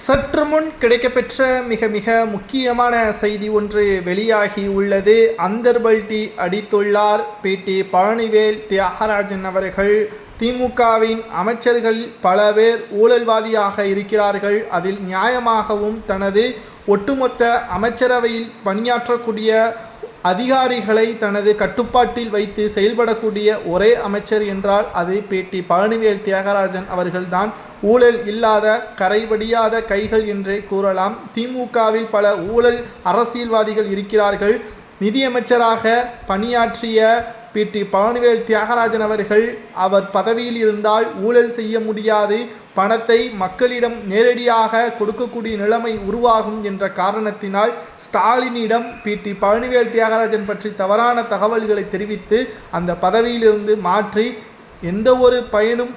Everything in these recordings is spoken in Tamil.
சற்று முன் கிடைக்கப்பெற்ற மிக மிக முக்கியமான செய்தி ஒன்று வெளியாகி உள்ளது. அந்தர்பல்டி அடித்துள்ளார் பேட்டி பழனிவேல் தியாகராஜன் அவர்கள். திமுகவின் அமைச்சர்கள் பல பேர் ஊழல்வாதியாக இருக்கிறார்கள். அதில் நியாயமாகவும் தனது ஒட்டுமொத்த அமைச்சரவையில் பணியாற்றக்கூடிய அதிகாரிகளை தனது கட்டுப்பாட்டில் வைத்து செயல்படக்கூடிய ஒரே அமைச்சர் என்றால் அது பேட்டி பழனிவேல் தியாகராஜன் அவர்கள்தான். ஊழல் இல்லாத கரைபடியாத கைகள் என்றே கூறலாம். திமுகவில் பல ஊழல் அரசியல்வாதிகள் இருக்கிறார்கள். நிதியமைச்சராக பணியாற்றிய பேட்டி பழனிவேல் தியாகராஜன் அவர்கள் அவர் பதவியில் இருந்தால் ஊழல் செய்ய முடியாது, பணத்தை மக்களிடம் நேரடியாக கொடுக்கக்கூடிய நிலைமை உருவாகும் என்ற காரணத்தினால் ஸ்டாலினிடம் பேட்டி பழனிவேல் தியாகராஜன் பற்றி தவறான தகவல்களை தெரிவித்து அந்த பதவியிலிருந்து மாற்றி எந்த ஒரு பயனும்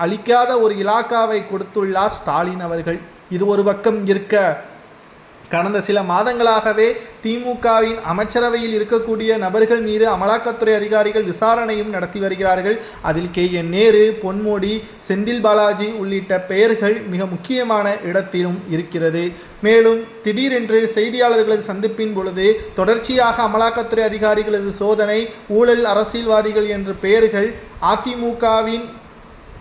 அளிக்காத ஒரு இலாக்காவை கொடுத்துள்ளார் ஸ்டாலின் அவர்கள். இது ஒரு பக்கம் இருக்க, கடந்த சில மாதங்களாகவே திமுகவின் அமைச்சரவையில் இருக்கக்கூடிய நபர்கள் மீது அமலாக்கத்துறை அதிகாரிகள் விசாரணையும் நடத்தி வருகிறார்கள். அதில் KN நேரு, பொன்முடி, செந்தில் பாலாஜி உள்ளிட்ட பெயர்கள் மிக முக்கியமான இடத்திலும் இருக்கிறது. மேலும் திடீரென்று செய்தியாளர்களது சந்திப்பின் பொழுது தொடர்ச்சியாக அமலாக்கத்துறை அதிகாரிகளது சோதனை, ஊழல் அரசியல்வாதிகள் என்ற பெயர்கள் அதிமுகவின்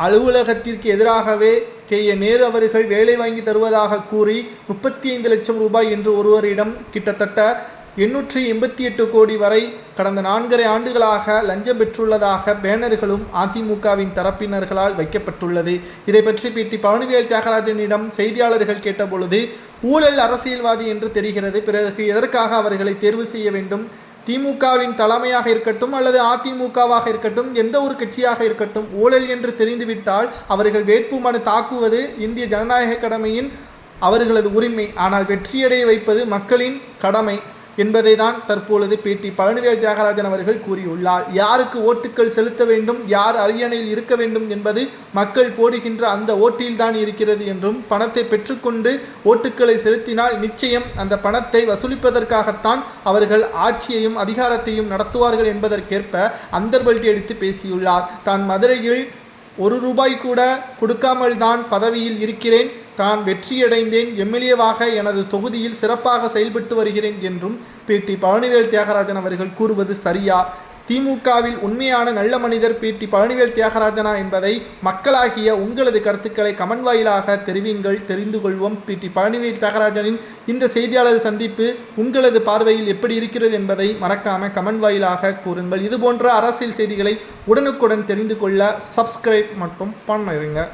அலுவலகத்திற்கு எதிராகவே KN நேரு அவர்கள் வேலை வாங்கி தருவதாக கூறி 35 லட்சம் ரூபாய் என்று ஒருவரிடம் கிட்டத்தட்ட 888 கோடி வரை கடந்த 4.5 ஆண்டுகளாக லஞ்சம் பெற்றுள்ளதாக பேனர்களும் அதிமுகவின் தரப்பினர்களால் வைக்கப்பட்டுள்ளது. இதை பற்றி பேட்டி பழனிவேல் தியாகராஜனிடம் செய்தியாளர்கள் கேட்டபொழுது ஊழல் அரசியல்வாதி என்று தெரிகிறது, பிறகு எதற்காக அவர்களை தேர்வு செய்ய வேண்டும்? திமுகவின் தலைமையாக இருக்கட்டும் அல்லது அதிமுகவாக இருக்கட்டும், எந்த ஒரு கட்சியாக இருக்கட்டும், ஊழல் என்று தெரிந்துவிட்டால் அவர்கள் வேட்புமனு தாக்குவது இந்திய ஜனநாயக கடமையின் அவர்களது உரிமை. ஆனால் வெற்றியடைய வைப்பது மக்களின் கடமை என்பதை தான் தற்பொழுது பேட்டி பழனிவேல் தியாகராஜன் அவர்கள் கூறியுள்ளார். யாருக்கு ஓட்டுக்கள் செலுத்த வேண்டும், யார் அரியணையில் இருக்க வேண்டும் என்பது மக்கள் போடுகின்ற அந்த ஓட்டில்தான் இருக்கிறது என்றும், பணத்தை பெற்றுக்கொண்டு ஓட்டுக்களை செலுத்தினால் நிச்சயம் அந்த பணத்தை வசூலிப்பதற்காகத்தான் அவர்கள் ஆட்சியையும் அதிகாரத்தையும் நடத்துவார்கள் என்பதற்கேற்ப அந்தர்பல்டி அடித்து பேசியுள்ளார். தான் மதுரையில் 1 ரூபாய் கூட கொடுக்காமல் தான் பதவியில் இருக்கிறேன், தான் வெற்றியடைந்தேன், MLAவாக எனது தொகுதியில் சிறப்பாக செயல்பட்டு வருகிறேன் என்றும் பேட்டி பழனிவேல் தியாகராஜன் அவர்கள் கூறுவது சரியா? திமுகவில் உண்மையான நல்ல மனிதர் பேட்டி பழனிவேல் தியாகராஜனா என்பதை மக்களாகிய உங்களது கருத்துக்களை கமெண்ட் வாயிலாக தெரிவிங்கள், தெரிந்து கொள்வோம். பேட்டி பழனிவேல் தியாகராஜனின் இந்த செய்தியாளர் சந்திப்பு உங்களது பார்வையில் எப்படி இருக்கிறது என்பதை மறக்காம கமெண்ட் வாயிலாக கூறுங்கள். இதுபோன்ற அரசியல் செய்திகளை உடனுக்குடன் தெரிந்து கொள்ள சப்ஸ்கிரைப் மட்டும் பண்ணுங்க.